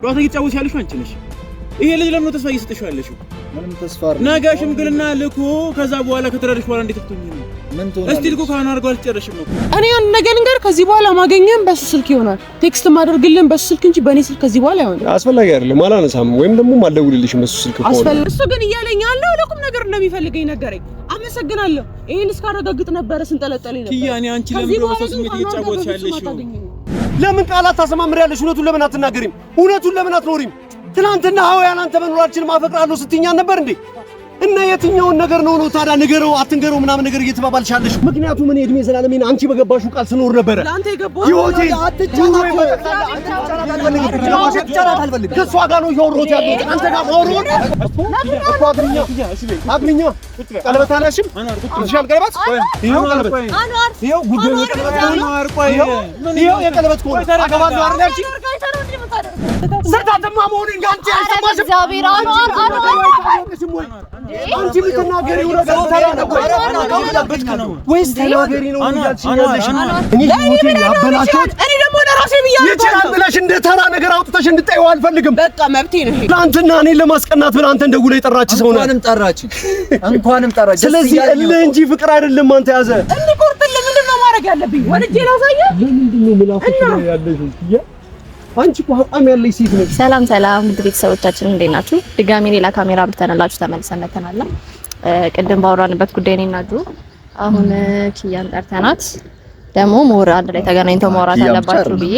ራስ እየተጫወትሽ ያለሽው አንቺ ነሽ። ይሄ ልጅ ለምን ተስፋ እየሰጠሽው ያለሽው? ምንም ተስፋ አይደለም። ነገ ሽምግልና ልኩ ከዛ በኋላ ከተረዳሽ በኋላ እንዴት ትሆኚ ነው? ምን ትሆናለሽ? እስቲ ልኩ ካሁን አድርጓል ጨረሽም ነው። እኔ ያን ነገር እንገር ከዚህ በኋላ ማገኘም በሱ ስልክ ይሆናል። ቴክስት ማድረግልን በሱ ስልክ እንጂ በኔ ስልክ ከዚህ በኋላ አይሆንም። አስፈላጊ አይደለም። አላነሳም ወይም ደግሞ ማልደውልልሽም በሱ ስልክ እኮ ነው። እሱ ግን እያለኝ ያለው ለቁም ነገር እንደሚፈልገኝ ነገረኝ። አመሰግናለሁ። ይሄን እስካረጋግጥ ነበር ስንጠለጠለኝ ነበር። ኪያ እኔ አንቺ ለምን በሰው ስሜት እየተጫወትሽ ያለሽው? ለምን ቃላት ታሰማምሪያለሽ? እውነቱን ለምን አትናገሪም? እውነቱን ለምን አትኖሪም? ትናንትና ሀዋያን አንተ መኖራችን ማፈቅራለሁ ስትኛን ነበር እንዴ? እና የትኛውን ነገር ነው ታዲያ ንገረው አትንገረው ምናምን ነገር እየተባባልሽ ያለሽ? ምክንያቱም እኔ እድሜ ዘላለሜን አንቺ በገባሽው ቃል ስኖር ነበረ። ላንተ ይገባው ይወቴ አትጫናት ከሷ ጋር ነው እያወራሁት ያለሁት። አንተ ጋር ማውሮን እኮ አግሪኛ ቀለበት አላሽም ትሻል ቀለበት ይሄው ቀለበት ይሄው ጉዳዩ ቀለበት ይሄው የቀለበት ኮን አገባለሁ አይደል ያልሽ ሰርታተማ መሆኑን ጋንቺ አይሰማሽም? እግዚአብሔር አንቺ ብትናገሪው ነገር ታላነው ወይስ ተናገሪ ነው እንዳልሽኝ ያለሽ? እኔ ህይወቴን ያበላሽሁት እኔ ደግሞ ለራሴ ብያለሁ። ይችላል ብለሽ እንደ ተራ ነገር አውጥተሽ እንድጠይው አልፈልግም። በቃ መብቴ ነው። ትናንትና እኔን ለማስቀናት ብላ አንተን ደውላ የጠራች ሰው ነው። እንኳንም ጠራች። ስለዚህ እልህ እንጂ ፍቅር አይደለም። አንተ ያዘ እንዲቆርጥልህ ምንድን ነው ማድረግ ያለብኝ? ወንጄ ላሳየህ? ለምንድን ነው ምላፍሽ ነው ያለሽ? አንቺ እኮ አቋም ያለሽ ሴት ነሽ። ሰላም ሰላም፣ ውድ ቤተሰቦቻችን እንዴት ናችሁ? ድጋሚ ሌላ ካሜራ አምጥተንላችሁ ተመልሰን መተናል። ቅድም ባወራንበት ጉዳይ ነው እናዱ አሁን ኪያን ጠርተናት ደግሞ ሞራ አንድ ላይ ተገናኝተው ማውራት አለባችሁ ብዬ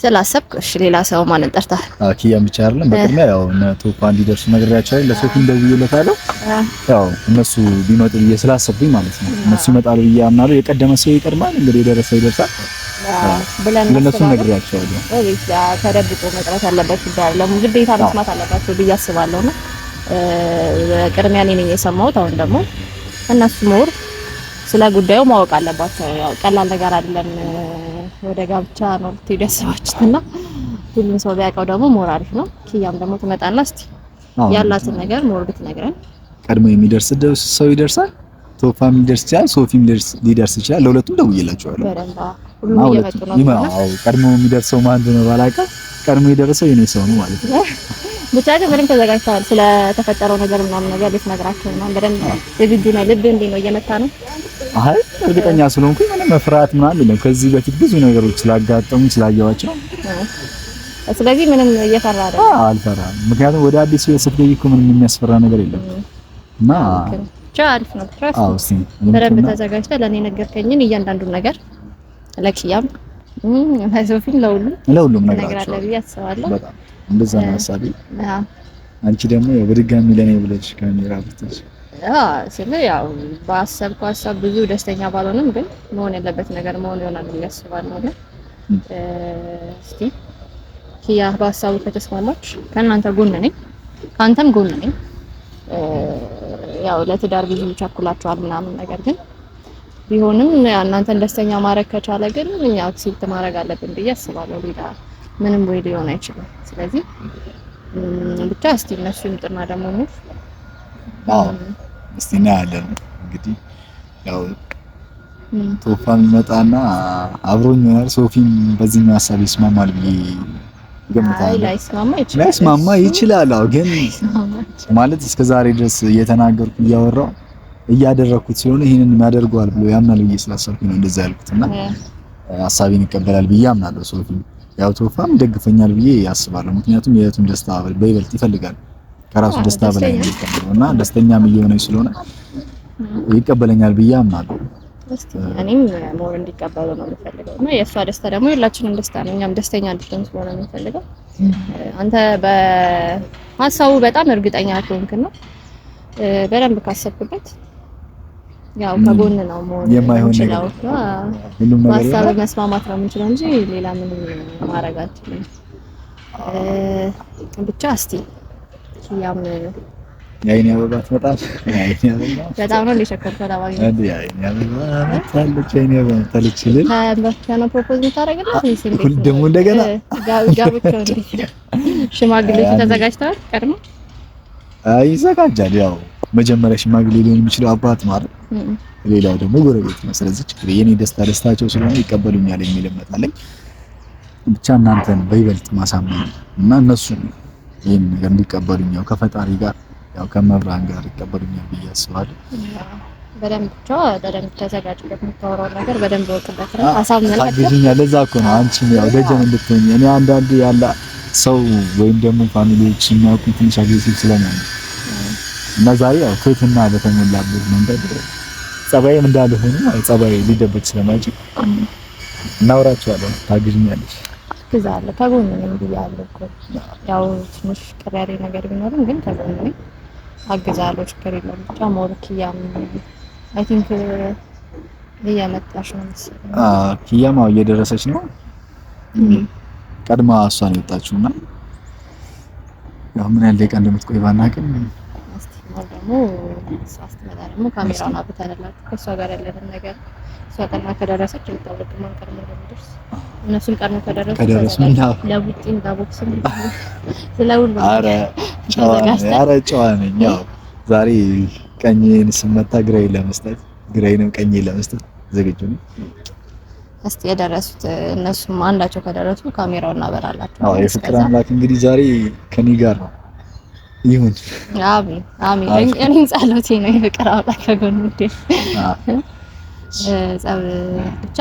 ስላሰብኩ እሺ፣ ሌላ ሰው ማንን ጠርታል? ኪያን ብቻ አይደለም። በቅድሚያ ያው እነ ቶፓ እንዲደርሱ ነግሬያቸዋለሁ። ለሶፊ እንደውዬለታለሁ። ያው እነሱ ቢመጡ ብዬ ስላሰብኩኝ ማለት ነው። እነሱ ይመጣሉ ብዬ አምናለሁ። የቀደመ ሰው ይቀድማል። እንግዲህ የደረሰው ይደርሳል ብለን ለነሱ ነግሬያቸዋለሁ። ወይስ ተደብቆ መቅረት አለበት ይባላል። ግዴታ መስማት አለባቸው ብዬ አስባለሁና ቅድሚያ እኔ ነኝ የሰማሁት። አሁን ደግሞ እነሱ ሞር ስለ ጉዳዩ ማወቅ አለባቸው። ያው ቀላል ነገር አይደለም። ወደ ጋብቻ ነው ትደሰባችሁና ሁሉም ሰው ቢያውቀው ደግሞ ሞር አሪፍ ነው። ኪያም ደግሞ ትመጣና እስቲ ያላትን ነገር ሞር ብትነግረን። ቀድሞ የሚደርስ ሰው ይደርሳል። ቶፋም ሊደርስ ይችላል፣ ሶፊም ሊደርስ ይችላል። ለሁለቱም ደውዬላቸዋለሁ። በደንብ ሁሉም እየመጡ ነው። ቀድሞ የሚደርሰው ማን ነው ባላውቅም ቀድሞ የደረሰው የኔ ሰው ነው ማለት ነው። ብቻ ግን ምንም ተዘጋጅተዋል። ስለተፈጠረው ነገር ምናምን ነገር ልትነግራቸው ነው። በደንብ ዝግጁ ነው። ልብ እንዴት ነው እየመታ ነው? አይ እርግጠኛ ስለሆንኩኝ ምንም መፍራት ምናምን የለም። ከዚህ በፊት ብዙ ነገሮች ስላጋጠሙኝ ስላየኋቸው፣ ስለዚህ ምንም እየፈራ አይደለም። አልፈራም። ምክንያቱም ወደ አዲስ ህይወት ስትገቢ እኮ ምንም የሚያስፈራ ነገር የለም እና አሪፍ ነው። በደንብ ተዘጋጅተህ ለእኔ ነገርከኝን እያንዳንዱን ነገር ለኪያም ለሶፊም ለሁሉም ነግራለሁ ብዬ አስባለሁ። በጣም እንደዛ ነው ሀሳቤ። አንቺ ደግሞ በድጋሚ ለኔ ብለሽ ካሜራ ብትይዝ ያው በአሰብኩ ሀሳብ ብዙ ደስተኛ ባልሆንም ግን መሆን ያለበት ነገር መሆን ይሆናል ብዬ አስባለሁ። እስቲ ኪያ በሀሳቡ ከተስማማች ከእናንተ ጎን ነኝ፣ ከአንተም ጎን ነኝ። ያው ለትዳር ብዙ ቻኩላችኋል ምናምን ነገር ግን ቢሆንም እናንተን ደስተኛ ማድረግ ከቻለ ግን እኛ አክሴፕት ማድረግ አለብን ብዬ አስባለሁ። ሌላ ምንም ወይ ሊሆን አይችልም። ስለዚህ ብቻ እስቲ እነሱ ይምጡና ደግሞ ነው እስቲ እናያለን። እንግዲህ ያው ቶፋም ይመጣና አብሮኝ ይሆናል። ሶፊም በዚህኛው ሀሳብ ይስማማል ብዬ ገምታለሁ። ላይስማማ ይችላል። አዎ ግን ማለት እስከዛሬ ድረስ እየተናገርኩ እያወራሁ እያደረኩት ስለሆነ ይሄንን የሚያደርገዋል ብሎ ያምናል ብዬ ስላሰብኩኝ ነው እንደዛ ያልኩትና ሀሳቤን ይቀበላል ብዬ አምናለሁ። ሶፊ ያው ቶፋም ይደግፈኛል ብዬ ያስባለሁ። ምክንያቱም የእህቱን ደስታ በይበልጥ ይፈልጋል ከራሱ ደስታ በላይ እና ደስተኛም እየሆነች ስለሆነ ይቀበለኛል ብዬ አምናለሁ። እኔም ሞር እንዲቀበሉ ነው የምፈልገው እና የእሷ ደስታ ደግሞ የሁላችንም ደስታ ነው። እኛም ደስተኛ እንድትሆን ስለሆነ የምፈልገው። አንተ በሀሳቡ በጣም እርግጠኛ ከሆንክና በደንብ ካሰብክበት ያው ከጎን ነው መሆን የምንችለው። ሁሉም ነገር ሀሳብ መስማማት ነው የምንችለው እንጂ ሌላ ምንም ማድረግ አልችልም። ብቻ እስቲ ኪያም ያይኔ አበባ ትመጣለች። በጣም ነው ሊሸከርከው ለማግኘት አንዴ ያይኔ አበባ መጣለች። ያይኔ አበባ መጣለች ይል ከነ ፕሮፖዝ ታደርግላት ወይስ እንዴት? ሁሉ ደግሞ እንደገና ጋብቻው እንዴት? ሽማግሌዎች ተዘጋጅተዋል ቀድሞ? ይዘጋጃል። ያው መጀመሪያ ሽማግሌ ሊሆን የሚችለው አባት ማለት ሌላው ደግሞ ጎረቤት ነው። ስለዚህ የኔ ደስታቸው ስለሆነ ይቀበሉኛል የሚል እምነት አለኝ። ብቻ እናንተን በይበልጥ ማሳመን እና እነሱ ይሄን ነገር እንዲቀበሉኝ ያው ከፈጣሪ ጋር ያው ከመብራን ጋር ይቀበሉኛል ብዬ አስባለሁ። በደንብ ተዘጋጅበት የምታወራው ነገር በደንብ ወቅበት ነው አሳምነን ታግዥኛለህ። ለዛ እኮ ነው አንቺም ያው ደጀን እንድትሆኝ እኔ አንዳንዴ ያለ ሰው ወይም ደግሞ ፋሚሊዎች የሚያውቁኝ ትንሽ አግሬሲቭ ስለሚሆን እና ዛሬ ያው ትህትና በተሞላበት መንገድ ጸባይም እንዳለ ሆኖ ጸባይ ሊደበቅ ስለማይችል እናወራቸዋለን። ታግዥኛለሽ ትዛለህ ከጎን ነኝ ብያለሁ እኮ ያው ትንሽ ቅር ያለኝ ነገር ቢኖርም ግን ከጎን ነኝ አግዛለሁ። ችግር የለውም። ብቻ ሞርኪያም አይ ቲንክ እየመጣሽ ነው መሰለኝ። ኪያማ እየደረሰች ነው። ቀድማ እሷን የወጣችውና ያው ምን ያህል ደቂቃ እንደምትቆይ ባናውቅም እስቲ ደግሞ ሳስተመጣ ደግሞ ካሜራውን አብተንላችሁ ከእሷ ጋር ያለንን ነገር እሷ ቀድማ ከደረሰች ልታወቅ ማን ቀድሞ እንደሚደርስ እነሱም ቀድሞ ከደረሱ ለቡጢን ጋቦክስም ስለሁሉ ኧረ ጨዋ ነኝ። ያው ዛሬ ቀኝን ስመታ ግራዬን ለመስጠት ግራዬንም ቀኝን ለመስጠት ዝግጁ ነኝ። እስቲ የደረሱት እነሱም አንዳቸው ከደረሱ ካሜራውን እናበራላችሁ። አዎ የፍቅር አምላክ እንግዲህ ዛሬ ከኔ ጋር ነው ይሁን። አሜን አሜን። እኔም ጸሎቴ ነው የፍቅር አምላክ ከጎኑ እንደ ብቻ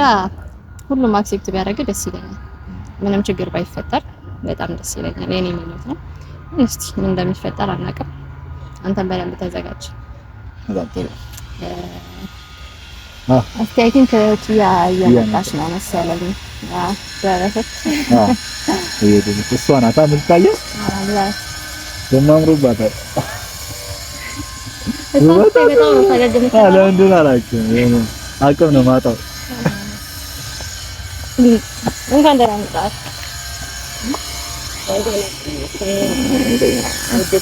ሁሉም አክሴፕት ቢያደርግ ደስ ይለኛል። ምንም ችግር ባይፈጠር በጣም ደስ ይለኛል። የኔ ምኞት ነው። እስቲ ምን እንደሚፈጠር አናውቅም። አንተም በደንብ ተዘጋጅ። እስቲ አይ ቲንክ ኪያ እየመጣች ነው መሰለኝ። ደረሰች። እሷ ናት የምትታየው። ደማምሮባታል። ለምንድን አላውቅም። አቅም ነው ማጣው። እንኳን ደህና መጣሽ።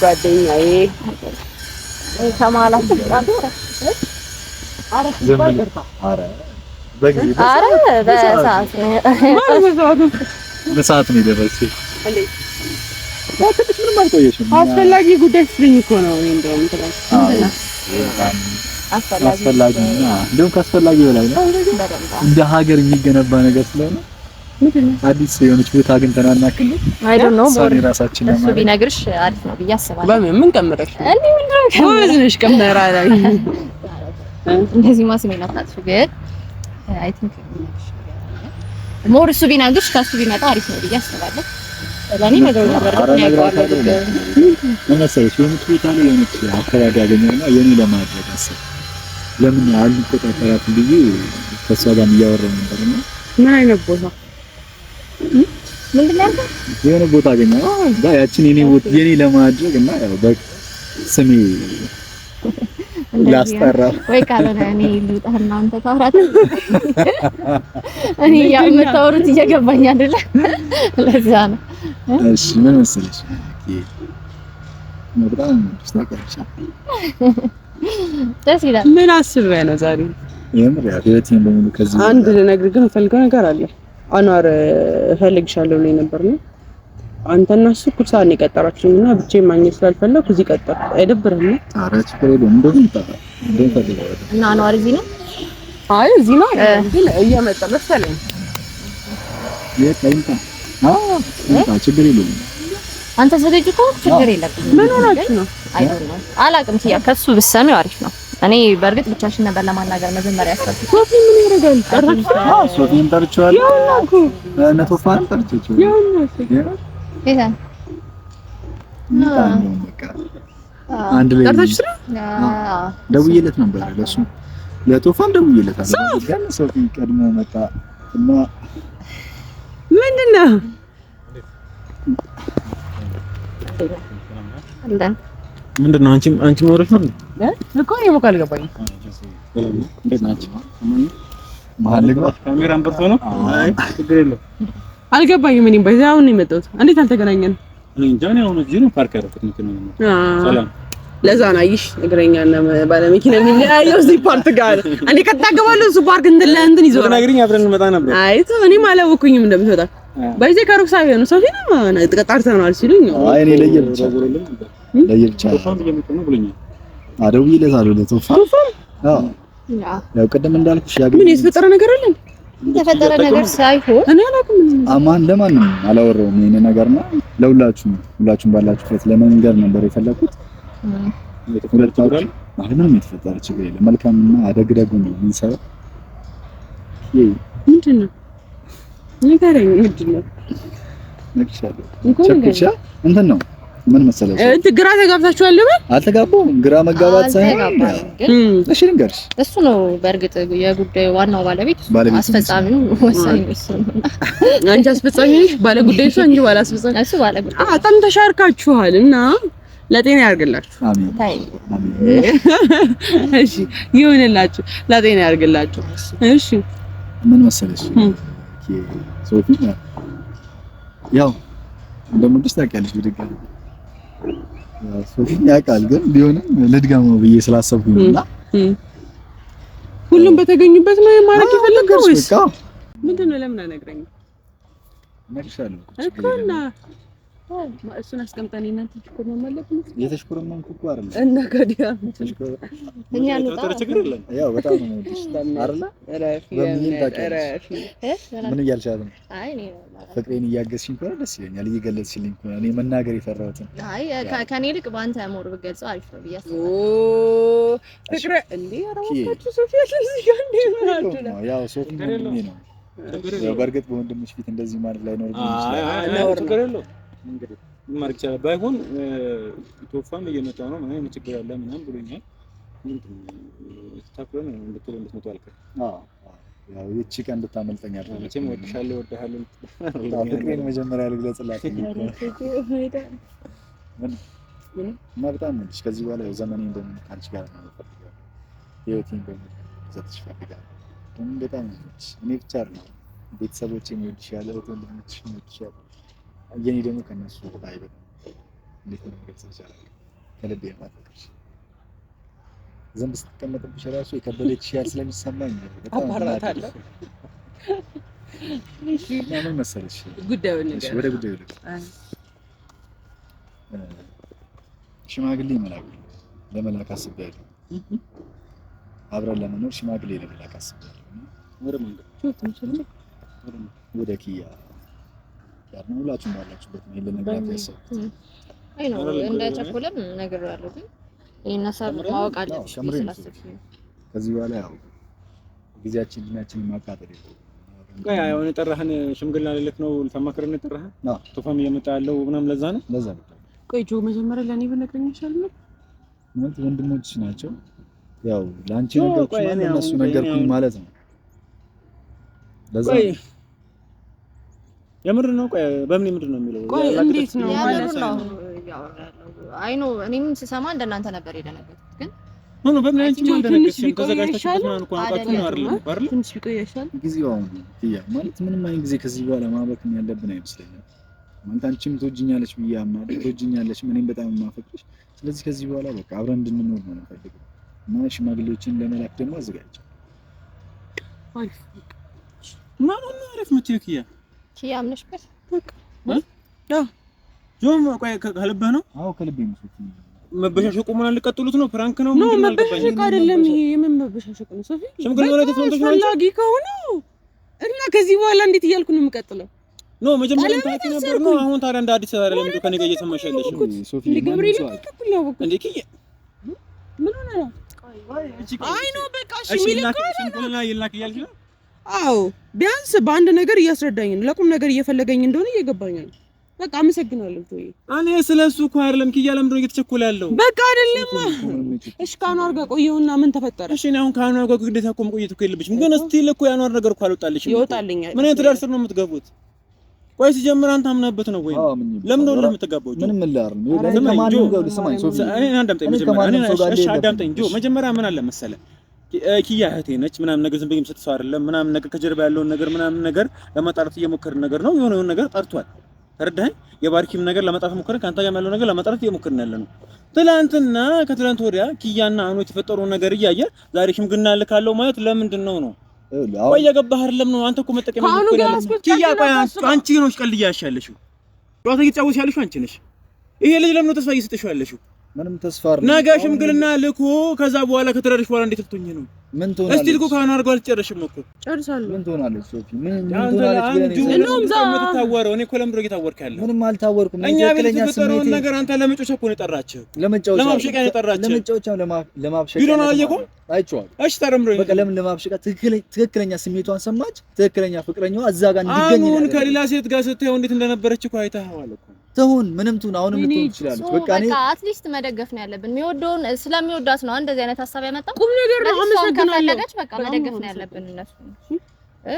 ጓደኛዬ ከማላችሁ በሰዓት ነው የደረስሽው። ምንም አልቆየሽም። አስፈላጊ ጉዳይ ስለኝ እኮ ነው። እንደውም አስፈላጊና እንደውም ከአስፈላጊ በላይ ነው። እንደ ሀገር የሚገነባ ነገር ስለሆነ አዲስ የሆነች ቦታ አግኝተን አናውቅም። አይ ዶንት ኖ ሞር ራሳችን እሱ ቢነግርሽ አሪፍ ነው ብዬ አስባለሁ። በምን ቀምረሽ እንዴ ምንድነው ከወዝነሽ ቀምራ ላይ እንደዚህ ማስሜን አታጥፉ። ግን አይ ቲንክ ሞር እሱ ቢነግርሽ ከሱ ቢመጣ አሪፍ ነው ብዬ አስባለሁ። ለኔ ነገር ነበር ምን መሰለሽ የሆነች ቦታ ላይ የሆነች አካባቢ ያገኘውና የኔ ለማድረግ አሰብ ለምን አልቆጣጠራት ብዬ ከሷ ጋር እያወራሁ ነበርና ምን አይነት ቦታ ምንድን ነው የሆነ ቦታ አገኘው ያቺን የኔ ለማድረግ እና ያው በስሜ ላስጠራ ወይ ካልሆነ እኔ ልውጣና አንተ ታውራት። እኔ የምታወሩት እየገባኝ አይደለ? ለዛ ነው። እሺ ምን መሰለሽ በጣም ተስተካከለሽ። ደስ ይላል። ምን አስበህ ነው ዛሬ? የምር ያው ህይወቴን በሙሉ ከዚህ አንድ ልነግርህ ግን ፈልገው ነገር አለ። አኗር እፈልግሻለሁ ብሎኝ ነበር ነው አንተና እሱ እኩል ሰዓት ነው የቀጠራችሁኝና ብቻዬን ማግኘት ስላልፈለኩ እዚህ ቀጠርኩ። አይደብርህም? ኧረ ችግር የለውም። እንደውም ፈልገው እና አኗር እዚህ ነው? አይ እዚህ ነው ግን እየመጣ መሰለኝ። የታይምታ ችግር የለውም። አንተ ዘገጅ እኮ ችግር የለብኝም። ምን ሆናችሁ ነው? አይደለም አላውቅም። ኪያ ከሱ ብትሰሚው አሪፍ ነው። እኔ በእርግጥ ብቻሽን ነበር ለማናገር መጀመሪያ ያስፈልግ። ሶፊ ምን ያደርጋል? ጠራችሁ? ሶፊን ጠርቼዋለሁ። ያውናኩ ነቶፋን ጠርቼዋለሁ። ያውና ይሄን አንድ ላይ ጠርታችሁ ስራ ደውዬለት ነበር። ለሱ ለቶፋን ደውዬለታለሁ። ግን ሶፊ ቀድሞ መጣ እና ምንድነው ምንድነው አንቺ ኖርሽ ነው እኮ ነው የሞካ አልገባኝም። እንዴት ናችሁ? መሀል ልግባ? ካሜራን በርቶ ነው። አይ ችግር የለውም። አልገባኝም። እኔም በዛ አሁን ነው የመጣሁት። እንዴት አልተገናኘንም? እንጃ ነው አሁን እዚህ ነው ፓርክ ያደረኩት ነው። ሰላም ለዛ ነው አይሽ እግረኛና ባለ መኪና የሚለያየው እዚህ ፓርክ ጋር እኔ ከተጋባለሁ እሱ ፓርክ እንትን ይዞ ተናግሪኝ አብረን እንመጣ ነበር። አይ እኔም አላወኩኝም እንደምትወጣ በዚህ ከሩቅ ሳይሆን ነው ሶፊና ማን ተቀጣርተናል ሲሉኝ አይ እኔ ለየብቻ ቶፋን እየመጣ ነው ብሎኛል። ደውዬለታለሁ ለቶፋን። አዎ ያው ቅድም እንዳልኩሽ ያገኘ ምን የተፈጠረ ነገር አለ? የተፈጠረ ነገር ሳይሆን እኔ አላውቅም። አማን ለማንም አላወራውም ይሄን ነገርና ሁላችሁም ባላችሁበት ለመንገር ነበር የፈለኩት። ምንም የተፈጠረ ችግር የለም። መልካምና አደግደጉ ነው የምንሰራው። ምንድን ነው ንገረኝ። ምንድን ነው ቸኩቻ እንትን ነው ምን መሰለሽ ግራ ተጋብታችኋል ልበል? አልተጋባሁም። ግራ መጋባት ሳይሆን እሺ ልንገርሽ፣ እሱ ነው በእርግጥ የጉዳዩ ዋናው ባለቤት አስፈጻሚው ወሳኝ እሱ ነው። አንቺ አስፈጻሚ ነሽ፣ ባለ ጉዳዩ እሱ እንጂ ባለ አስፈጻሚ እሱ ባለ ጉዳዩ። በጣም ተሻርካችኋል እና ለጤና ያርግላችሁ። አሜን አሜን። እሺ ይሁንላችሁ፣ ለጤና ያርግላችሁ። እሺ ምን መሰለሽ ሶፊ ያው እንደምትደስ ታውቂያለሽ ብድጋሚ ሶፊ ያውቃል፣ ግን ቢሆንም ልድገመው ብዬ ስላሰብኩኝ እና ሁሉም በተገኙበት ነው የማረግ የፈለገው ወይስ ምንድን ነው? ለምን አነግረኝም? እነግርሻለሁ እኮ እና እሱን አስቀምጠን እናንተ ተሽኮር መመለስ ነው። የተሽኮረመንኩ እኮ አይደለም እና ከዲያ እኛ ነው ችግር የለም። ያው በጣም ነው አይደል? ምን እያልሻት ነው? አይ እኔ ፍቅሬን እያገዝሽኝ ከሆነ ደስ ይለኛል። እየገለጽሽልኝ ከሆነ እኔ መናገር የፈራሁትን አይ ከኔ ይልቅ በአንተ ሞር ብትገልጸው አሪፍ ነው ብዬ አስባለሁ። ፍቅሬ እንዴ አራወጣችሁ ሶፊያ ስለዚህ ጋር እንዴ ነው ያው ሶፊ ወንድሜ ነው። ያው በእርግጥ በወንድምሽ ፊት እንደዚህ ማለት ላይ ነው ይችላል። እንግዲህ ማርክ ይችላል ባይሆን ቶፋም እየመጣ ነው ምናምን ችግር አለ ምናምን ብሎኛል። ታክሎን እንድትል እንድትመጣ አልከ። ያው እቺ ቀን እንድታመልጠኝ አይደለም። መቼም ወድሻለሁ ወድሃለሁ ፍቅሬን መጀመሪያ ልግለጽላት ምን በጣም ነሽ። ከዚህ በኋላ ዘመኔ እንደምን አንቺ ጋር ነው የምፈልገው። ህይወቴን እንደምን ዘጥሽ ፈልጋለሁ። በጣም ነሽ። እኔ ብቻ አይደለም ቤተሰቦቼም ይወድሻል፣ ወንድሞችም ይወድሻል። የኔ ደግሞ ከነሱ አይበልም። እንዴት ነው መግለጽ ይቻላል? ከልቤ ማጥቅሽ ዘንድ ስትቀመጥብሽ ራሱ የከበደች ያል ስለሚሰማኝ በጣም አባራታለሁ። እሺ ምን መሰለሽ ጉዳዩ ነገር ወደ ጉዳዩ ልክ ሽማግሌ ለመላክ አስቤያለሁ። አብረን ለመኖር ሽማግሌ ለመላክ አስቤያለሁ። ወደ መንገድ ወደ ኪያ ያው ሁላችሁም ባላችሁበት ነው ለነገራት ያሰብኩት። አይ ነው እንደ ቸኮለም ነገር ያለው ግን ይሄን ሀሳብ ማወቅ አለብሽ ስላሰብሽ ከዚህ በኋላ ያው ጊዜያችን ድናችን ማቃጠል ይችላል። ቆይ ያው የጠራህን ሽምግልና ልልክ ነው ልታማክረን የጠራህን? ቶፋም እየመጣ ያለው ምናምን ለዛ ነው። ቆይ ጆ መጀመሪያ ለኔ በነገረኝ ይሻላል ማለት ወንድሞች ናቸው። ያው ላንቺ ነገርኩሽ ማለት እነሱ ነገርኩኝ ማለት ነው። ለዛ የምር ነው። ቆይ በምን የምር ነው የሚለው? ቆይ እንዴት ነው ማለት ነው ያወራለው? አይ ነው እኔም ስሰማ እንደናንተ ነበር የደነገጥኩት። ግን ምን በምን አንቺ ምን እንደነገርሽኝ ተዘጋጅተሽ ምናምን እንኳን አውቃችሁ ነው አይደል? ትንሽ ቢቆይ ይሻላል ጊዜው አሁን ያ ማለት ምንም አይነት ጊዜ ከዚህ በኋላ ማባከን ያለብን አይመስለኝም። ማለት አንቺም ትወጂኛለሽ ብዬ አምናለሁ፣ ትወጂኛለሽ፣ እኔም በጣም የማፈቅርሽ። ስለዚህ ከዚህ በኋላ በቃ አብረን እንድንኖር ነው የምፈልገው እና ሽማግሌዎችን ለመላክ ደግሞ አዘጋጅ። አሪፍ ማን ነው አሪፍ ምትይው ኪያ አምነሽበት በቃ ጆም ቆይ ከልብህ ነው? አዎ ከልቤ ነው። ሶፊ መበሻሸቁ ምን አልቀጥሉት ነው? ፕራንክ ነው? ምን መበሻሸቅ አይደለም ይሄ። የምን መበሻሸቅ ነው ሶፊ? ሽምግልና ላይ ተስማምተሽ ነው ፈላጊ ከሆነ እና ከዚህ በኋላ እንዴት እያልኩ ነው የምቀጥለው? ኖ መጀመሪያ ታውቂ ነበር ነው። አሁን ታዲያ እንደ አዲስ አበባ ለምን ከኔ ጋር እየሰማሽ ያለሽ? ሶፊ ገብርኤል ተከትል ነው በቃ እንዴ ኪያ ምን ሆነ ነው? አይ ነው በቃ እሺ ሽምግልና ይላክ እያልሽ ነው? አዎ ቢያንስ በአንድ ነገር እያስረዳኝ ነው። ለቁም ነገር እየፈለገኝ እንደሆነ እየገባኝ ነው። በቃ አመሰግናለሁ ቶይ። እኔ ስለሱ እኮ አይደለም ኪያ፣ ለምን ነው እየተቸኮለ ያለው? በቃ አይደለም። እሺ ከአኗር ጋር ቆየውና ምን ተፈጠረ? እሺ እኔ አሁን ከአኗር ጋር ግዴታ እኮ መቆየት እኮ የለብሽም። ግን እስቲል እኮ የአኗር ነገር እኮ አልወጣልሽም። ይወጣልኛል። ምን አይነት ትዳር ስር ነው የምትገቡት? ቆይ ሲጀምር አንተ አምናበት ነው ወይ? ለምን ነው የምትጋባው? ምንም ላርም ለማንኛውም ጋር ልስማኝ ሶፊ። እኔ አዳምጠኝ መጀመሪያ። እሺ አዳምጠኝ ጆ። መጀመሪያ ምን አለ መሰለህ ኪያ እህቴ ነች ምናምን ነገር ዝም ብዬ የምሰጥሰው አይደለም ምናምን ነገር ከጀርባ ያለውን ነገር ምናምን ነገር ለማጣራት እየሞከርን ነገር ነው። የሆነውን ነገር ጠርቷል። ተረዳኸኝ? የባርኪም ነገር ለማጣራት ሞከርን። ካንተ ጋር ያለው ነገር ለማጣራት እየሞከርን ያለ ነው። ትላንትና ከትላንት ወዲያ ኪያና አሁን የተፈጠረው ነገር እያየ ዛሬ ሽምግልና ልካለው ማለት ለምንድን ነው ነው? ቆይ የገባህ አይደለም ነው። አንተ እኮ መጠቀም ነው ኪያ። ቆይ አንቺ ነሽ ቀልድ እያልሽ ያለሽው፣ ጨዋታ እየተጫወትሽ ያለሽው አንቺ ነሽ። ይሄ ልጅ ለምን ነው ተስፋ እየሰጠሽው ያለሽው? ምንም ተስፋ አይደለም። ነገ ሽምግልና ልኮ ከዛ በኋላ ከተረዳሽ በኋላ እንዴት ልትሆኚ ነው? ምን ትሆናለች? እስቲ ልኮ ካን አድርጓል ጨርሽም እኮ ጨርሳለሁ። ምን ትሆናለች ሶፊ? ምን ትሆናለች? የምትታወረው እኔ እኮ ለምንድን ነው እየታወርክ ያለው? ምንም አልታወርኩም። እኛ ቤት የተፈጠረውን ነገር አንተ ለመጮቻ እኮ ነው የጠራችህ። ለማብሸቂያ ነው የጠራችህ። ለማብሸቂያ ቪዲዮ ነው አየኸው? አይቼዋለሁ። እሺ ተረምሮኝ በቃ ለምን ለማብሸቂያ ትክክለኛ ስሜቷን ሰማች። ትክክለኛ ፍቅረኛዋ እዛ ጋር እንዲገኝ ነው። አሁን ከሌላ ሴት ጋር ስትሄው እንዴት እንደነበረች እኮ አይተኸዋል እኮ። ትሁን ምንም ትሁን አሁንም ልትሆን ትችላለች። በቃ እኔ አትሊስት መደገፍ ነው ያለብን። የሚወደውን ስለሚወዳት ነው እንደዚህ አይነት ሐሳብ ያመጣው። ቁም ነገር ነው። አመሰግናለሁ። በቃ መደገፍ ነው ያለብን እነሱ።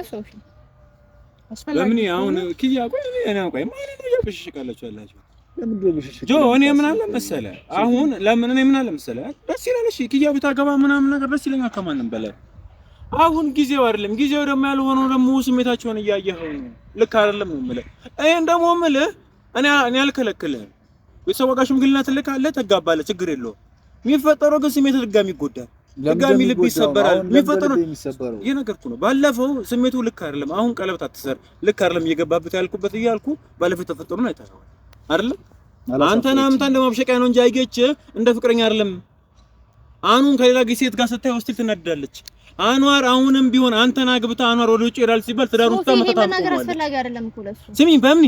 ሶፊ ለምን አሁን ኪያ ቆይ እኔ ቆይ ማለት ነው ብሽሽቃላችሁ ያላችሁ ለምን ብሽሽቅ ጆ እኔ ምን አለ መሰለህ አሁን ለምን እኔ ምን አለ መሰለህ ደስ ይላል። እሺ ኪያ ብታገባ ምናምን ነገር ደስ ይለኛል ከማንም በላይ። አሁን ጊዜው አይደለም። ጊዜው ደግሞ ያልሆነው ደግሞ ስሜታቸውን እያየኸው ነው። ልክ አይደለም ነው የምልህ። ይሄን ደግሞ የምልህ እኔ አልከለክልህም። ቤተሰብ ጋር ሽምግልና ትልካለህ፣ ተጋባለህ፣ ችግር የለውም። የሚፈጠረው ግን ስሜት ድጋሚ ይጎዳል፣ ድጋሚ ልብ ይሰበራል። የሚፈጠረው እየነገርኩ ነው። ባለፈው ስሜቱ ልክ አይደለም። አሁን ቀለበት አትሰር ልክ አይደለም እየገባበት ያልኩበት እያልኩ ባለፈው የተፈጠሩን አይተኸዋል አይደለም? አንተና እንደማብሸቂያ ነው እንጂ አይገች እንደ ፍቅረኛ አይደለም። አኑን ከሌላ ሴት ጋር ስታይ ሆስቴል ትነዳለች። አንዋር አሁንም ቢሆን አንተና ግብታ አንዋር ወደ ውጭ ይራል ሲባል ትዳሩን ተመጣጣ ነገር አስፈላጊ አይደለም እኮ ለሱ። ስሚኝ በእምኒ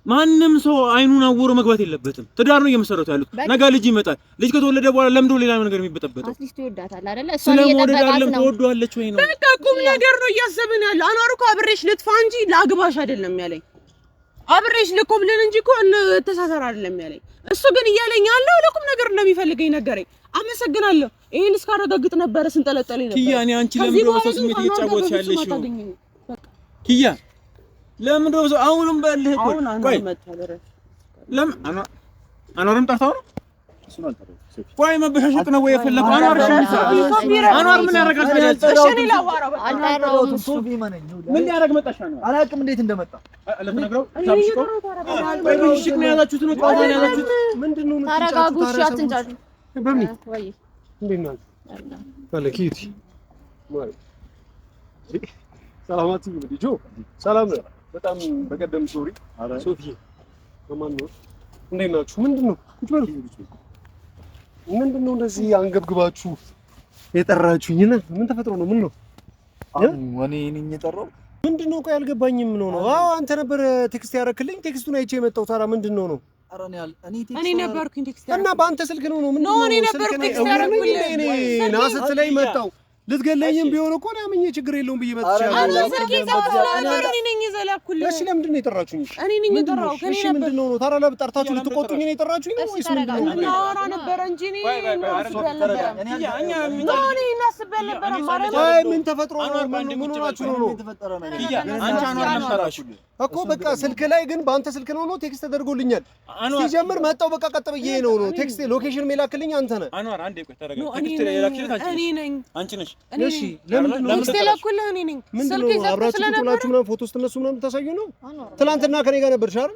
ማንም ሰው አይኑን አውሮ መግባት የለበትም። ትዳር ነው እየመሰረቱ ያሉት። ነገ ልጅ ይመጣል። ልጅ ከተወለደ በኋላ ለምንድን ሌላ ነገር የሚበጠበጠው? አትሊስት ይወዳታል አይደለ? እሷን እየጠበቃት ነው። ትወዷለች ወይ ነው? በቃ ቁም ነገር ነው እያሰብን ያለ። አንዋር እኮ አብሬሽ ልጥፋ እንጂ ላግባሽ አይደለም ያለኝ። አብሬሽ ልቆብልን እንጂ እኮ ተሳሰር አይደለም ያለኝ። እሱ ግን እያለኝ ያለው ለቁም ነገር እንደሚፈልገኝ ነገረኝ። አመሰግናለሁ። ይሄን እስካረጋግጥ ነበር ስንጠለጠለኝ ነበር። ኪያ እኔ አንቺ ለምን ነው ስሜት እየጫወትሽ ያለሽ? ኪያ ለምን ነው አሁንም በልህ? ቆይ ለምን አኗርም ጠርታው ነው? ቆይ መበሻሸቅ ነው ወይ የፈለከው? አንዋር ምን ያደርጋል? እሺ ላዋራው አልጠራውም። ሶፊ ማነኝ? ምን ሊያደርግ መጣሽ? አላውቅም እንዴት እንደመጣ ለተነግረው ታብሽቆ ወይ ብሽሽቅ ነው ያዛችሁት ነው ቋታ ነው ያዛችሁት? ምንድነው? ታረጋጉ። እሺ አትንጫጩ። በምን ወይ እንዴት ነው አለ ኪቲ ማለት ሰላማት እንግዲህ ጆ ሰላም ነው። በጣም በቀደም ሶሪ ሶፊ ከማን ነው? እንዴት ናችሁ? ምንድነው? ቁጭ በሉ። ምንድነው እንደዚህ አንገብግባችሁ የጠራችሁኝ? ምን ተፈጥሮ ነው? ምን ነው? እኔ ነኝ የጠራው? ምንድነው? ቆይ አልገባኝም። ምን ሆነ? አዎ አንተ ነበር ቴክስት ያደረክልኝ። ቴክስቱን አይቼ የመጣው ታዲያ ምንድነው ነው? እኔ ነበርኩኝ ቴክስት እና በአንተ ስልክ ነው ምንድነው? እኔ ነበርኩኝ ቴክስት ያደረኩልኝ። እኔ ና ስትለኝ መጣው። ልትገለኝም ቢሆን እኮ ነው ያመኘ ችግር የለውም ብዬ መጥቻለሁ። አና ስልክ ይዘው እኔ ነኝ የዘላኩልህ። እሺ ለምንድን ነው የጠራችሁኝ? እኔ ነኝ የጠራው ከኔ ነበር። ምንድነው ነው ታዲያ? ለጠርታችሁ ልትቆጡኝ ነው የጠራችሁኝ ነው ወይስ ምንድነው? እናወራ ነበር እንጂ እኔ እናስብ ነበር። አይ ምን ተፈጥሮ ነው? ምን ሆናችሁ ነው? አንቺ አንዋር ለምሰራሽ እኮ በቃ ስልክ ላይ ግን በአንተ ስልክ ነው ቴክስት ተደርጎልኛል። ሲጀምር መጣው በቃ ቀጥ ብዬ ነው ቴክስት ሎኬሽን ሜላክልኝ አንተ ነህ። አንዋር አንዴ ቆይ ተረጋጋ። ቴክስት የላክልኝ እኔ ነኝ። አንቺ ነሽ። እሺ ለምን ቴክስት የላኩልህ እኔ ነኝ። ስልክ ይዘህ አብራችሁ ቁጥላችሁ ምናምን ፎቶ ስትነሱ ምናምን ታሳዩ ነው። ትናንትና ከኔ ጋር ነበርሽ አይደል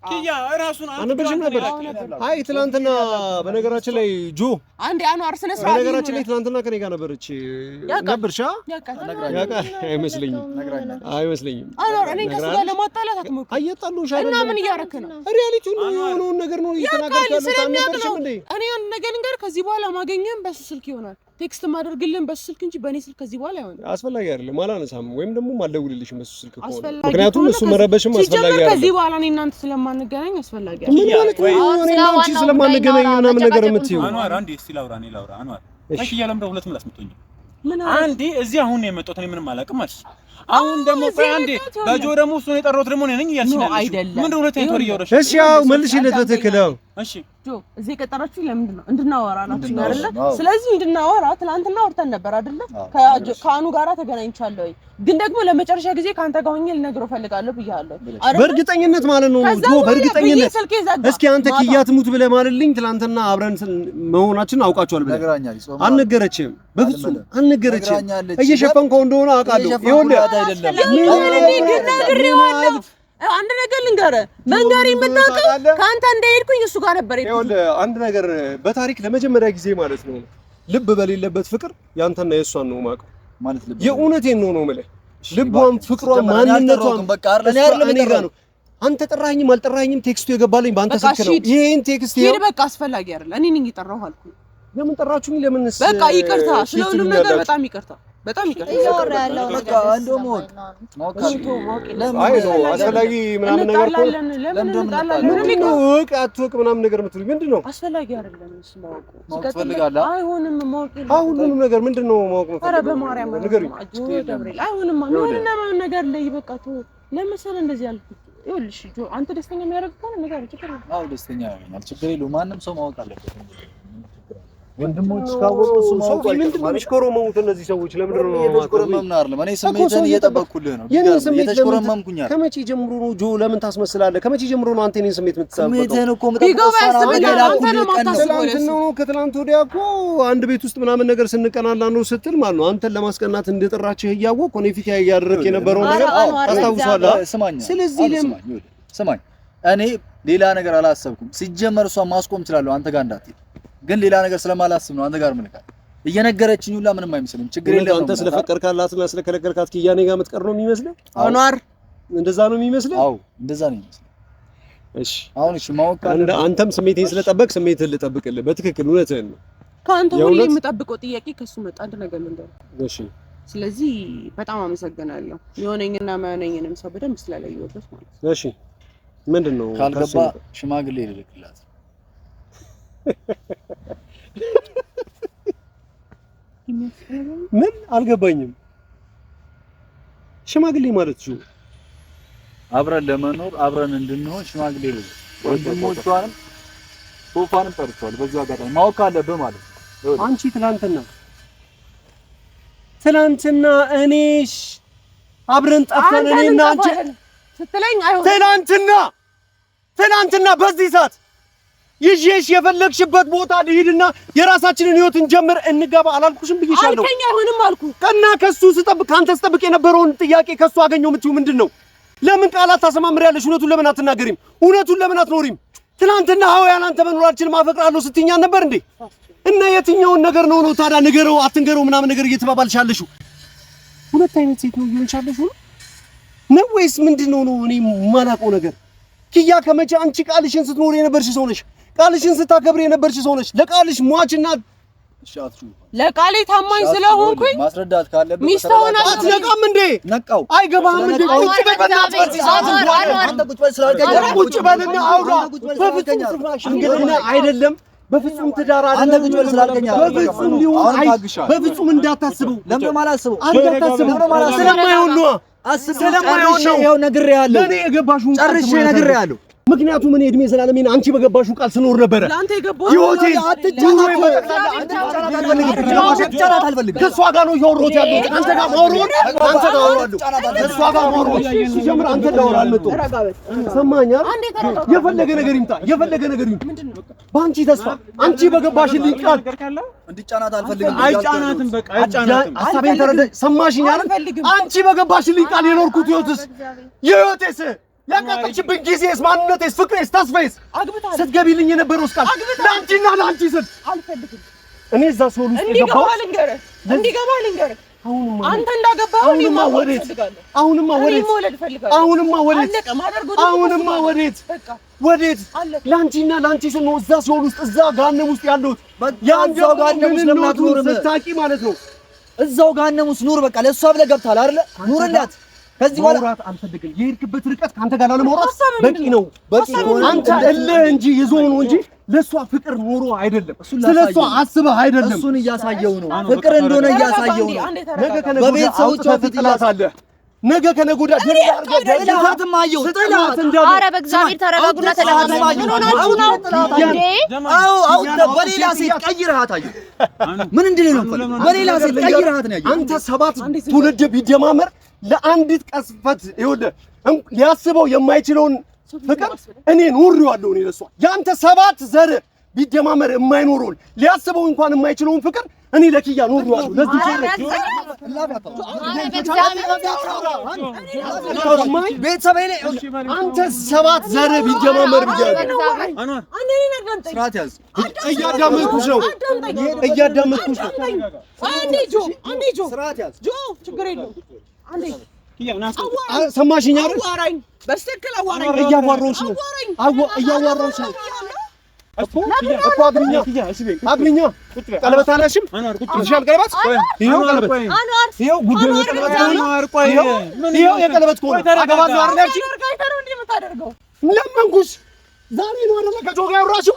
ኪያ ራሱን አንበርሽም ነበር። አይ ትናንትና በነገራችን ላይ ጆ አንዴ አንዋር ስነ ስርዓት በነገራችን ላይ ትናንትና ከኔ ጋር ነበርሽ ነበርሻ? ያውቃል አይመስለኝም። አንዋር እኔ ከሱ ጋር ለማጣላት አትሞክር። አየጣሉሽ አይደል? እና ምን እያደረክ ነው? ሪያሊቲውን የሆነውን ነገር ነው እየተናገርሽ ያለው። አንበርሽም እንዴ? እኔ አንድ ነገር ልንገርህ፣ ከዚህ በኋላ ማገኘም በሱ ስልክ ይሆናል። ቴክስት ማድረግልን በሱ ስልክ እንጂ በእኔ ስልክ ከዚህ በኋላ አይሆንም። አስፈላጊ አይደለም። አላነሳም ወይም ደግሞ ማልደውልልሽም በሱ ስልክ ከሆነ ምክንያቱም እሱ መረበሽም አስፈላጊ አይደለም። ከዚህ በኋላ እኔ እናንተ ስለማንገናኝ አስፈላጊ አይደለም። ምን ማለት ነው? እኔ አንቺ ስለማንገናኝ ምናምን ነገር የምትይው አንዋር አንዴ እስቲ ላውራ አንዋር እሺ እያለም ደግሞ ሁለት ምላስ መጥቶኝ አንዴ እዚህ አሁን ነው የመጣሁት። እኔ ምንም አላውቅም አልሽ። አሁን ደግሞ ቆይ አንዴ በጆ ደግሞ እሱ ነው የጠራሁት ደግሞ ነኝ እያልሽኝ ያለሽ ምንድነው? ሁለተኛ ወር እያወራሽ እሺ ያው መልሽለት በትክክል ያው እሺ ጆ እዚህ የቀጠራችሁ ለምንድን ነው? እንድናወራ ናችሁ አይደለ? ስለዚህ እንድናወራ ትናንትና አውርተን ነበር አይደለ? ከአኑ ጋራ ተገናኝቻለሁ ወይ ግን ደግሞ ለመጨረሻ ጊዜ ካንተ ጋር ሆኜ ልነግረው ፈልጋለሁ ብያለሁ አይደል? በእርግጠኝነት ማለት ነው ጆ በእርግጠኝነት እስኪ አንተ ኪያ ትሙት ብለህ ማለልኝ ትናንትና አብረን መሆናችን አውቃቸዋል ብለህ አልነገረችም። በፍጹም አልነገረችም። እየሸፈንከው እንደሆነ አውቃለሁ። ይኸውልህ አንድ ነገር ልንገርህ፣ መንገሪ የምታውቀው ከአንተ እንደሄድኩኝ እሱ ጋር ነበር። ይኸውልህ አንድ ነገር በታሪክ ለመጀመሪያ ጊዜ ማለት ነው ልብ በሌለበት ፍቅር ያንተና የእሷን ነው የማውቀው ማለት ልብ የእውነቴን ነው የምልህ። ልቧም ፍቅሯም ማንነቷም በቃ እኔ ጋር ነው። አንተ ጠራኸኝም አልጠራኸኝም ቴክስቱ የገባልኝ ባንተ ስልክ ነው። ይሄን ቴክስት ሄድ በቃ አስፈላጊ አይደል። እኔ ነኝ የጠራሁ አልኩ። ለምን ጠራችሁኝ? ለምንስ? በቃ ይቅርታ፣ ስለሁሉም ነገር በጣም ይቅርታ፣ በጣም ይቅርታ። በቃ እንደው ሞት አይ ነው አስፈላጊ ምናምን ነገር እኮ ለምን ነው ወቅ አትወቅ ምናምን ነገር የምትሉኝ ምንድነው? አስፈላጊ አይደለም እሱ ማወቅ ትፈልጋለህ? አይሆንም ማወቅ ሁሉንም ነገር ምንድነው ማወቅ ነው? ኧረ በማርያም ንገሪኝ። አይሆንም ምንና ምን ነገር ላይ በቃ ለምሳሌ እንደዚህ ያልኩት ይኸውልሽ ጆ አንተ ደስተኛ የሚያደርግ ከሆነ ነገር ችግር የለም። አዎ ደስተኛ ያደርጋል። ችግር የለውም። ማንም ሰው ማወቅ አለበት። ወንድሞች ካወቁ እሱ ማወቅ ምንድን ነው የሚሽኮረመሙት እነዚህ ሰዎች? ለምንድን ነው የተሽኮረመምን? አይደለም እኔ ስሜትን እየጠበቅኩልህ ነው። የተሽኮረመምኩኝ አይደል? ከመቼ ጀምሮ ነው ጆ? ለምን ታስመስላለህ? ከመቼ ጀምሮ ነው አንተ እኔን ስሜት የምትሰማው? ስሜትን እኮ ከትናንት ወዲያ እኮ አንድ ቤት ውስጥ ምናምን ነገር ስንቀናላ ነው ስትል ማለት ነው አንተን ለማስቀናት እንደጠራችህ እያወቅሁ እኔ ፊት ያደረክ የነበረው ነገር ታስታውሳለህ? ስለዚህ ስማኝ፣ እኔ ሌላ ነገር አላሰብኩም። ሲጀመር እሷን ማስቆም እችላለሁ አንተ ጋር እንዳትሄድ፣ ግን ሌላ ነገር ስለማላስብ ነው አንተ ጋር ምልካት። እየነገረችኝ ሁላ ምንም አይመስልም። ችግር የለም። አንተ ስለፈቀርካላትና ስለከለከልካት ኪያኔ ጋር የምትቀር ነው የሚመስለው? አኗር እንደዛ ነው የሚመስለው? አዎ እንደዛ ነው የሚመስለው። እሺ አሁን እሺ ማወቅ አለ። አንተም ስሜቴን ስለጠበቅ ስሜትህን ልጠብቅልህ። በትክክል እውነትህን ነው። ከአንተ ሁሌ የምጠብቀው ጥያቄ ከሱ መጣ አንድ ነገር ልንገርህ። እሺ ስለዚህ በጣም አመሰግናለሁ። የሆነኝና የማይሆነኝንም ሰው በደንብ ስለለየሁበት ማለት ነው። እሺ ምንድነው ካልገባ ሽማግሌ ልልክላት። ምን አልገባኝም። ሽማግሌ ማለት ነው አብረን ለመኖር አብረን እንድንሆን ሽማግሌ ልልክ። ወንድሞቿንም ሶፋንም ጠርቷል። በዚህ አጋጣሚ ማወቅ አለብህ ማለት ነው። አንቺ ትላንትና እኔሽ አብረን ጠፋን እኔና አንቺ ስትለኝ አይሆንም። ትላንትና በዚህ ሰዓት ይዤሽ የፈለግሽበት ቦታ ልሂድና የራሳችንን ህይወት እንጀምር እንገባ አላልኩሽም? ብዬሻለሁ። አልከኝ አይሆንም አልኩ። ቀና ከሱ ካንተ ስጠብቅ የነበረውን ጥያቄ ከሱ አገኘው የምትይው ምንድነው? ለምን ቃላት ታሰማምሪያለሽ? እውነቱን ለምን አትናገሪም? እውነቱን ለምን አትኖሪም? ትናንትና ሀዋያን አንተ መኖራችን ማፈቅራለሁ ስትይኛል ነበር እንዴ? እና የትኛውን ነገር ነው ታዲያ ንገረው አትንገረው ምናምን ነገር እየተባባልሻለሽ? ሁለት አይነት ሴት ነው እየሆንሻለሽ ነው ወይስ ምንድነው? እኔ የማላውቀው ነገር ኪያ፣ ከመቼ አንቺ ቃልሽን ስትኖር የነበርሽ ሰው ነሽ። ቃልሽን ስታከብር የነበርሽ ሰው ነሽ። ለቃልሽ ሟችና ለቃሌ ታማኝ ስለሆንኩኝ ማስረዳት ካለብህ ሚስት ሆነ አትነቃም እንዴ? ነቃው። አይገባህም እንዴ? ቁጭ በልና አውራ። በፍጹም ሽምግልና አይደለም፣ በፍጹም ትዳር አይደለም። አንተ ቁጭ በል ስላልከኝ በፍጹም ሊሆን በፍጹም እንዳታስበው። ለምን ማላስበው? ስለማይሆን ነው። ስለማይሆን ነው። ይኸው ነግሬሃለሁ። ለኔ የገባሽው ጨርሼ ነግሬሃለሁ። ምክንያቱም እኔ እድሜ ዘላለሜን አንቺ በገባሽው ቃል ስኖር ነበረ። ለአንተ የገባው ህይወቴ አልፈልግም። ከእሷ ጋር ነው እያወራሁት ያለሁት። አንተ ጋር ማውራት አንተ ጋር አወራለሁ። ከእሷ ጋር ማውራት ሲጀምር አንተ ጋር አወራለሁ። ሰማኸኝ አይደል? የፈለገ ነገር ይምጣ፣ የፈለገ ነገር ይምጣ። በአንቺ ተስፋ አንቺ በገባሽልኝ ቃል እንዲጫናት አልፈልግም። አይጫናትም፣ በቃ አይጫናትም። ሀሳቤን ተረዳሽ? ሰማሽኝ አይደል? አንቺ በገባሽልኝ ቃል የኖርኩት ህይወቴስ ያቃጠልሽብኝ ጊዜስ፣ ማንነቴስ፣ ፍቅሬስ፣ ተስፋዬስ ስትገቢልኝ የነበረው ቃል ለአንቺና ለአንቺ ስል አልፈልግም። እኔ እዛ ሰው ውስጥ የገባው እንዲገባ ልንገርህ። አንተ እንዳገባው አሁንማ ወዴት? ወዴት? ለአንቺና ለአንቺ ስል ነው እዛ ሰው ውስጥ እዛ ገሃነም ውስጥ ያለሁት። ያንዛው ገሃነም ውስጥ ለምን አትኖርም? ስታቂ ማለት ነው። እዛው ገሃነም ውስጥ ኑር። በቃ ለእሷ ብለህ ገብተሃል አይደለ? ኑርላት። ከዚህ በኋላ ማውራት አልፈልግም። የሄድክበት ርቀት ካንተ ጋር ላለማውራት በቂ ነው። አንተ እልህ እንጂ ይዞህ ነው እንጂ ለሷ ፍቅር ኖሮ አይደለም። ስለሷ አስበህ አይደለም። እሱን እያሳየው ነው። ፍቅር እንደሆነ እያሳየው ነው። ነገ ከነገ ወዲያ በቤተሰቦቿ ትጥላታለህ። ነገ ከነገ ወዲያ ጥላትም አየሁ። ጥላት ኧረ በእግዚአብሔር ተረጋጉና ተለማመዱ። ምን ሆናችሁ ነው? አዎ በሌላ ሴት ቀይረሃት አየሁ። ምን እንድልህ ነው? በሌላ ሴት ቀይረሃት ነው ያየሁ። አንተ 7 ትውልድ ቢደማመር ለአንዲት ቀስፈት ይኸውልህ ሊያስበው የማይችለውን ፍቅር እኔ ኖሬዋለሁ። እኔ ለሷ ያንተ 7 ዘር ቢደማመር የማይኖረውን ሊያስበው እንኳን የማይችለውን ፍቅር እኔ ለኪያ ኖሬዋለሁ። ለዚህ ቤተሰቤ ላይ አንተ 7 ዘር ቢደማመር ብያለሁ። ስርዓት ያዝ። እያዳመጥኩሽ ነው። አንዴ ጆ ስርዓት ያዝ። ጆ ችግር የለውም። አንዴ ሰማሽኝ አይደል? አዋራኝ በስተክል አዋራኝ። እያዋራሁሽ ነው እያዋራሁሽ ነው እኮ አግሪኛ አግሪኛ ቀለበት አላሽም ይሻል ቀለበት ይሄው ቀለበት ይሄው ጉዳዩ የቀለበት ነው። ይሄው የቀለበት ከሆነ አገባለሁ አይደል? እሺ ለመንኩሽ። ዛሬ ነው አይደል ከጆጋ ያወራሽው?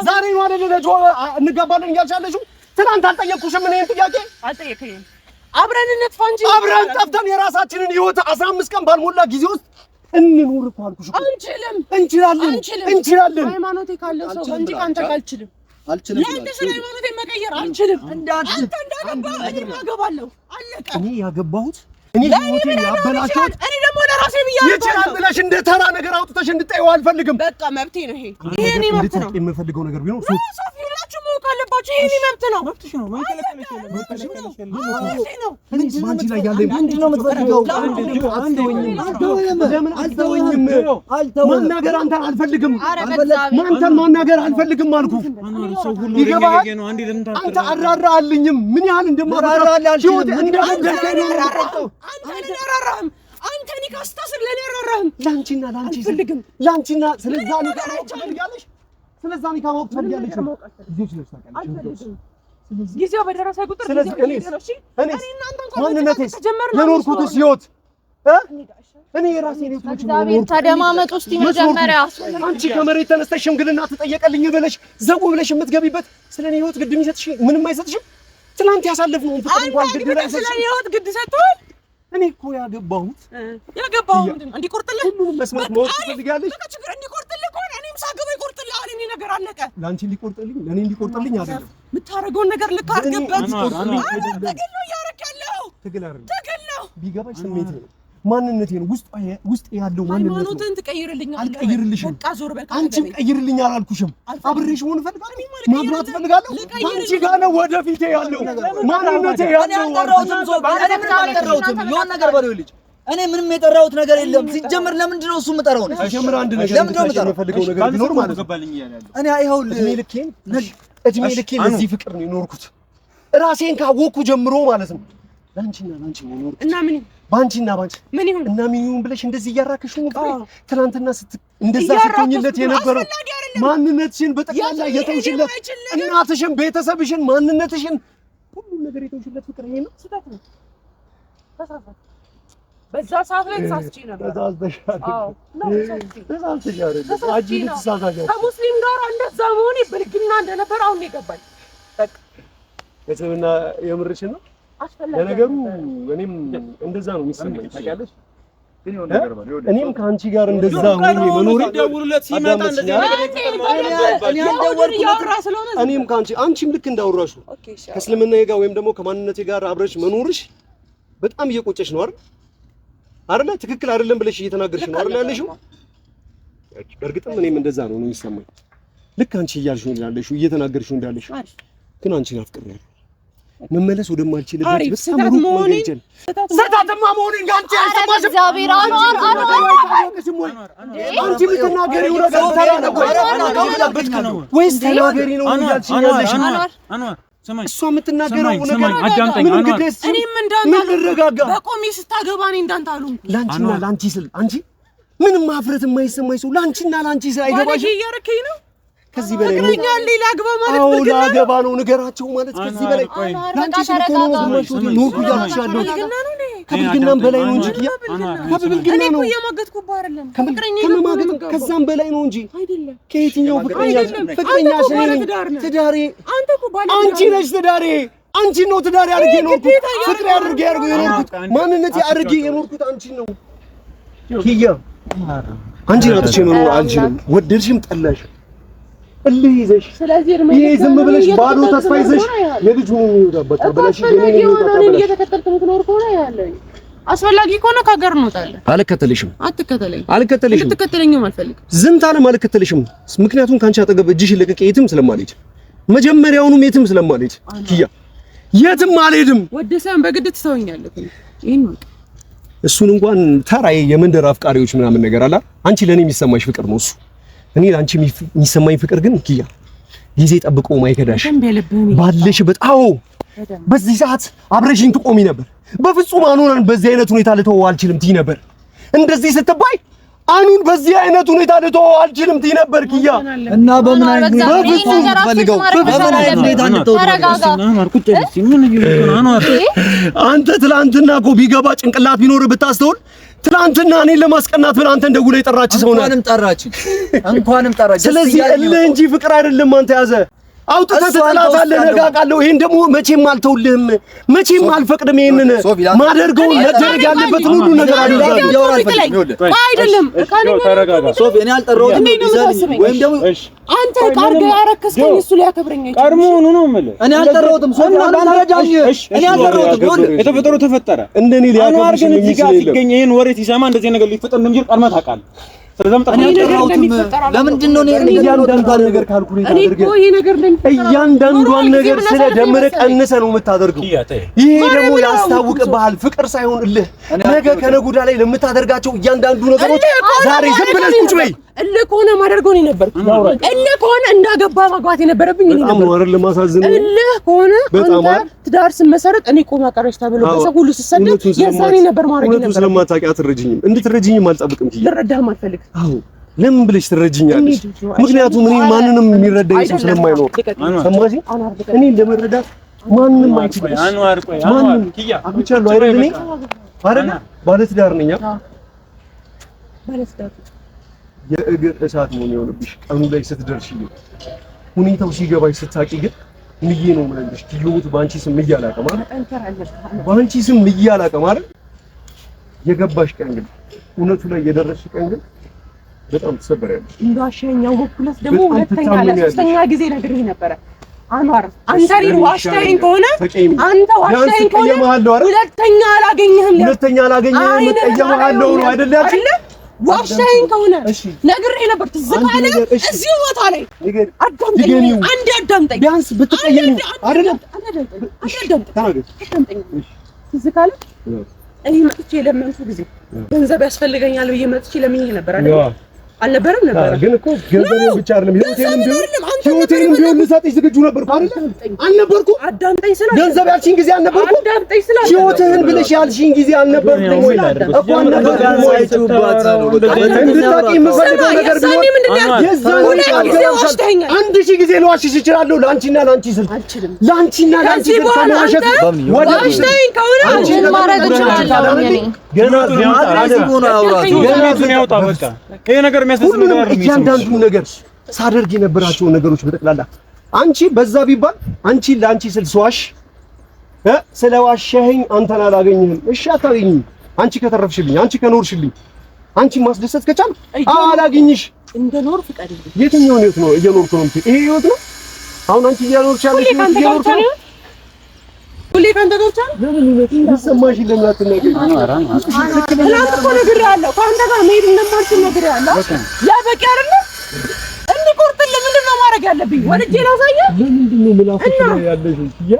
ዛሬ ነው አይደል ለጆጋ እንጋባለን እያልሻለሽው? ትናንት አልጠየቅኩሽም? ምን ይሄን ጥያቄ አልጠየቅኝም። አብረን እንጥፋ እንጂ አብረን ጠፍተን የራሳችንን ህይወት 15 ቀን ባልሞላ ጊዜ ውስጥ እንኑር እኮ አልኩሽ። አንችልም። እንችላለን። ሃይማኖቴ ካለው ሰው እንጂ ካንተ ካልችልም አልችልም። ለአንተ ስለ ሃይማኖቴ መቀየር አልችልም። አንተ እንዳገባ እኔ አገባለሁ። አለቀ። እኔ ያገባሁት እኔ ህይወቴን ያበላሽሁት እኔ ደግሞ ለራሴ ብያለሁ። ይችላል ብለሽ እንደ ተራ ነገር አውጥተሽ እንድጠይው አልፈልግም። በቃ መብቴ ነው ይሄ እኔ መብት ነው። የምፈልገው ነገር ቢኖር ሶፊ ሁላችሁ ማወቅ አለባችሁ። ይሄ እኔ መብት ነው። መብትሽ ነው። ባንቺ ላይ ያለ ምንድን ነው የምትፈልገው? አልተወኝም። ማናገር አንተን አልፈልግም። አንተን ማናገር አልፈልግም አልኩ። ይገባሃል? አንተ አራራልኝም ምን ያህል እንደማራራልሽ አንተ ኒካ ስታስር ለኔ አራራህም። ላንቺና ስለዛ ኒካ ትፈልጊያለሽ? ስለዛ ኒካ ማወቅ ትፈልጊያለሽ? ጊዜው በደረሰ ቁጥር ማንነቴስ የኖርኩትስ ህይወት እኔ የራሴን ህይወት ነው። ተደማመጡ እስቲ መጀመሪያ። አንቺ ከመሬት ተነስተሽ ሽምግልና ተጠየቀልኝ ብለሽ ዘው ብለሽ የምትገቢበት ስለኔ ህይወት ግድ የሚሰጥሽ ምንም አይሰጥሽም። ትናንት ያሳለፍነውን ፍቅር እንኳን ግድ ላይ ስለኔ ህይወት ግድ ሰጥቷል። እኔ እኮ ያገባሁት ምንድን ነው? እንዲቆርጥልህ ሁሉንም መስማት ማወቅ ትፈልጊያለሽ? በቃ ችግር እንዲቆርጥልህ ከሆነ እኔም ሳገባ ይቆርጥልሃል። እኔ ነገር አለቀ። ለአንቺ እንዲቆርጥልኝ ለእኔ እንዲቆርጥልኝ አይደለም የምታደርገውን ነገር ልክ አድርገበት። ትግል ነው እያደረክ ያለው። ትግል ነው ቢገባሽ ስሜት ነው ማንነቴ ነው ውስጥ ያለው ማንነት ነው። ሃይማኖትን ትቀይርልኛለህ? አልቀይርልሽም። በቃ ዞር በቃ። አንቺም ቀይርልኝ አላልኩሽም። አብሬሽ ሆነ ፈልጋለሁ ማግባት ፈልጋለሁ። አንቺ ጋር ነው ወደፊቴ ያለው ማንነቴ ያለው። የሆነ ነገር በለው ልጅ እኔ ምንም የጠራሁት ነገር የለም። ሲጀምር ለምንድን ነው እሱ የምጠራው? ነው ሲጀምር አንድ ነገር የምፈልገው ነገር ቢኖር ማለት ነው እኔ ይኸውልህ እድሜ ልኬን ለዚህ ፍቅር ነው የኖርኩት ራሴን ካወቅኩ ጀምሮ ማለት ነው። ላንቺና ላንቺ ነው የኖርኩት እና ምን ባንቺና ባንቺ ምን ይሁን እና ምን ይሁን ብለሽ እንደዚህ እያራከሽ ነው ትናንትና እንደዛ ስትሆኝለት የነበረው ማንነትሽን በጠቅላላ የተውሽለት እናትሽን፣ ቤተሰብሽን፣ ማንነትሽን ሁሉ ነገር የተውሽለት ፍቅር ይሄ ነው። ስህተት ነው። በዛ ሰዓት ላይ ተሳስቼ ነበር። ከሙስሊም ጋር እንደዛ መሆኔ ብልግና እንደነበር አሁን የገባኝ በቃ ከሰብና የምርሽን ነው። ለነገሩ እኔም እንደዛ ነው የሚሰማኝ ታውቂያለሽ። እኔም ከአንቺ ጋር እንደዛ ሆኜ መኖር ደውሉለት ሲመጣ እንደዚህ እኔም ከአንቺ አንቺም ልክ እንዳወራሹ ከእስልምናዬ ጋር ወይም ደግሞ ከማንነቴ ጋር አብረሽ መኖርሽ በጣም እየቆጨሽ ነው አይደል? ትክክል አይደለም ብለሽ እየተናገርሽ ነው አይደል ያለሽው? በእርግጥም እኔም እንደዛ ነው የሚሰማኝ። ልክ አንቺ እያልሽ ነው ያለሽው እየተናገርሽ ነው ያለሽው። ግን አንቺን አፍቅሬያለሁ መመለስ ወደማልችልበት በጣም ሩቅ መንገድ ሰታተማ መሆኔን ጋንቺ አይሰማሽም? እግዚአብሔር አንዋር አንቺ የምትናገሪው ነገር ተራ ነው ወይስ ተናገሪ ነው እያልሽ ያለሽ? ሰማኝ እሷ የምትናገረው ነገር አዳምጠኝ። እኔም እንዳንተ በቆሜ ስታገባ እኔ እንዳንተ አልሆንኩም። ላንቺና ላንቺ ስል አንቺ ምንም ማፍረት የማይሰማኝ ሰው ላንቺና ላንቺ ስል አይገባሽም? እያረከኝ ነው። ከዚህ በላይ ነው ሌላ አግባ ማለት ነው። ላገባ ነው ንገራቸው ማለት ከዚህ በላይ ላንቺ ስል እኮ ነው ዝማሽ ወዲ ኖርኩ እያልኩሽ ያለው ከብልግናም በላይ ነው እንጂ ከብልግና ነው እየማገጥኩብህ አይደለም። ከመማገጥ ከዛም በላይ ነው እንጂ ከየትኛው ፍቅረኛሽ ትዳሬ አንቺ ነሽ ትዳሬ አንቺ ነው ትዳሬ አድርጌ የኖርኩት ፍቅሬ አድርጌ የኖርኩት ማንነቴ አድርጌ የኖርኩት አንቺ ነው። ኪያ አንቺን አጥቼ መኖር አልችልም። ወደድሽም ጠላሽ እልህ ይዘሽ ይሄ ዝም ብለሽ ባዶ ተስፋ ይዘሽ የልጅ ሆኖ ይወጣበት ብለሽ የኔ ነው እየተከተልኩ የምትኖር ከሆነ ያለኝ አስፈላጊ ከሆነ ከሀገር እንወጣለን። አልከተልሽም። አልከተልሽም። ልትከተለኝም አልፈልግም። ዝንት አለም አልከተልሽም። ምክንያቱም ካንቺ አጠገብ እጅሽን ለቀቅ የትም ስለማልሄድ መጀመሪያውኑም የትም ስለማልሄድ ኪያ የትም አልሄድም። ወደሰን በግድ ትሰውኛለህ። ይሄን ነው እሱን እንኳን ተራዬ የመንደር አፍቃሪዎች ምናምን ነገር አላ አንቺ ለኔ የሚሰማሽ ፍቅር ነው እሱ። እኔ ላንቺ የሚሰማኝ ፍቅር ግን ኪያ ጊዜ ጠብቆ ማይከዳሽ ባለሽበት። አዎ በዚህ ሰዓት አብረሽኝ ትቆሚ ነበር። በፍጹም አኑን በዚህ አይነት ሁኔታ ልተወው አልችልም ትይ ነበር። እንደዚህ ስትባይ አኑን በዚህ አይነት ሁኔታ ልተወው አልችልም ትይ ነበር ኪያ። እና በምን አይነት በፍጹም ፈልገው በምን አይነት ሁኔታ ልተወው አንተ ትላንትና እኮ ቢገባ ጭንቅላት ቢኖር ብታስተውል ትላንትና እኔን ለማስቀናት ብለህ አንተ እንደጉላ የጠራች ሰው ነህ። እንኳንም ጠራች። ስለዚህ እልህ እንጂ ፍቅር አይደለም አንተ ያዘ አውጥተህ ትጠላታለህ። ነገ አውቃለሁ። ይሄን ደግሞ መቼም አልተውልህም፣ መቼም አልፈቅድም። ይሄንን ማደርገው መደረግ ያለበትን ሁሉ ነገር አድርጋለሁ። አይደለም ተረጋጋ ሶፊ። እኔ አልጠራሁትም ወይም ደግሞ አንተ ካርገ ያረከስከኝ እሱ ሊያከብረኝ አይችልም። ቀድሞውኑ ነው የምልህ። እኔ አልጠራሁትም ሶፊ። አንረዳኝ። እኔ አልጠራሁትም። የተፈጠረው ተፈጠረ። እንደኔ ሊያከብረኝ ግን እዚህ ጋር ሲገኝ ይሄን ወሬ ሲሰማ እንደዚህ ነገር ሊፈጠር እንደሚችል ቀድመህ ታውቃለህ። ለምንድን ነው እያንዳንዷን ነገር ካልኩሌት አድርገህ እያንዳንዷን ነገር ስለደምረህ ቀንሰህ ነው የምታደርገው። ይሄ ደግሞ ያስታውቅብሃል ፍቅር ሳይሆን እልህ። ነገ ከነገ ወዲያ ላይ ለምታደርጋቸው እያንዳንዱ ነገሮች ዛሬ ዝም ብለህ ቁጭ በይ። እልህ ከሆነ ማደርገው ነው ነበር። እልህ ከሆነ እንዳገባ ማግባት የነበረብኝ እኔ ነበር። አይደል ለማሳዘን እልህ ከሆነ አንተ ትዳር ስመሰረት እኔ ቆማ ቀረሽ ተብሎ በሰው ሁሉ ሲሰደድ የዛኔ ነበር ማድረግ ነበር። ስለማታውቂ አትረጂኝም። እንድትረጂኝም አልጠብቅም ኪያ። ልረዳህም አልፈልግም። አዎ ለምን ብለሽ ትረጂኛለሽ? ምክንያቱም እኔ ማንንም የሚረዳኝ ሰው ስለማይኖር ሰማሽ። እኔ ለመረዳት ማንንም አይችልም። አንዋር ቆይ አንዋር ኪያ አብቻለሁ አይደል? እኔ አይደል ባለ ትዳር ነኝ። ባለ ትዳር የእግር እሳት ነው የሚሆንብሽ ቀኑ ላይ ስትደርሺ። ሁኔታው ሲገባሽ ስታቂ ግን ምዬ ነው የምልሽ። ትዩት ባንቺ ስም ምዬ አላውቅም አይደል? ባንቺ ስም ምዬ አላውቅም አይደል? የገባሽ ቀን ግን እውነቱ ላይ የደረስሽ ቀን ግን በጣም ተሰበረያለሽ። እንዳሻኛው በኩለት ደግሞ ሁለተኛ ለሶስተኛ ጊዜ ነግሬህ ነበረ አንዋር። አንተ ዋሽታኝ ከሆነ አንተ ዋሽታኝ ከሆነ ሁለተኛ አላገኘህም። መቀየምሃለሁ ነው አይደል ያልሽኝ? ዋሽታኝ ከሆነ ነግሬህ ነበር። ትዝ ካለ እዚህ ቦታ ላይ አዳምጠኝ፣ አንዴ አዳምጠኝ። ቢያንስ ብትቀየሚ አይደለም አዳምጠኝ። ትዝ ካለ እኔ መጥቼ ለመንኩ ጊዜ ገንዘብ ያስፈልገኛል ብዬ መጥቼ ለምኜ ነበር አይደል? አልነበረም ነበር። ግን እኮ ገንዘብ ብቻ አይደለም ህይወቴንም ቢሆን ልሰጥሽ ዝግጁ ነበርኩ አይደል? አልነበርኩም? አዳምጠኝ ስለ ገንዘብ ያልሽኝ ጊዜ አልነበርኩም? አዳምጠኝ ስለ ህይወትህን ብለሽ ያልሽኝ ጊዜ አልነበርኩም ወይ? እኮ አልነበርኩም ወይ? እንድታውቂ የምፈልገው ነገር ቢሆን የዛን አንድ ሺህ ጊዜ ልዋሽሽ እችላለሁ። ለአንቺና ለአንቺ ስል ለአንቺና ለአንቺ ስል ከመዋሸት ወደ ዋሽታኝ ከሆነ አንቺን ማድረግ እችላለሁ። ገና አድርጎ ነው አውራቱ ገና ያውጣ በቃ ይሄ ነገር የሚያስደስት ነገር አይደለም። እያንዳንዱን ነገር ሳደርግ የነበራቸውን ነገሮች በጠቅላላ አንቺ በዛ ቢባል አንቺ ለአንቺ ስል ስዋሽ ስለዋሸኸኝ አንተን አላገኝህም። እሺ አታገኝም። አንቺ ከተረፍሽልኝ፣ አንቺ ከኖርሽልኝ፣ አንቺ ማስደሰት ከቻል አላገኝሽ። እንደኖር ፍቀድልኝ። የትኛውን ህይወት ነው እየኖርኩ ነው? ይሄ ህይወት ነው አሁን አንቺ እያኖርሽ ያለሽ ህይወት እየኖርኩ ነው። ሁሌ ካንተ ጋር ብቻ ለምን ይሰማሽ? ለምን አትናገሪ? ትናንት እኮ ነግሬሃለሁ። ከአንተ ጋር መሄድ እንደማልችል ነግሬሃለሁ። ያ በቂ አይደለ? እንዲቆርጥልህ ምንድን ነው ማድረግ ያለብኝ? ወልጄ ላሳየህ? ለምንድን ነው ምላስሽ ላይ ያለሽ? ያ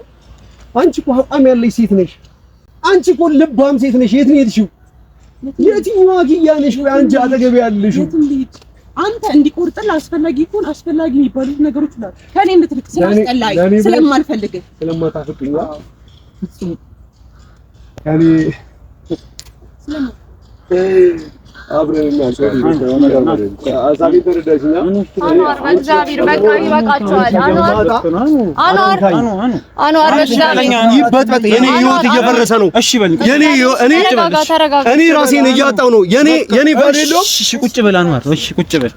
አንቺ እኮ አቋም ያለሽ ሴት ነሽ። አንቺ እኮ ልባም ሴት ነሽ። የት ነው የሄድሽው? የትኛዋ ኪያ ነሽ? ወይ አንቺ አጠገብ ያለሽው? አንተ እንዲቆርጥልህ አስፈላጊ ይሁን አስፈላጊ የሚባሉት ነገሮች ሁሉ ከኔ እንድትልቅ ስለማስጠላኝ ስለማልፈልግ ስለማታፍቅኝ ፍጹም ከኔ አብረን አዛቢ ተረዳሽኛ። እግዚአብሔር በቃ ይበቃቸዋል። አንዋር ይበጥበጥ። የኔ ህይወት እየፈረሰ ነው። እሺ በል እኔ ራሴን እያጣሁ ነው። የኔ ባል የለውም። እሺ ቁጭ በል አንዋር። እሺ ቁጭ በል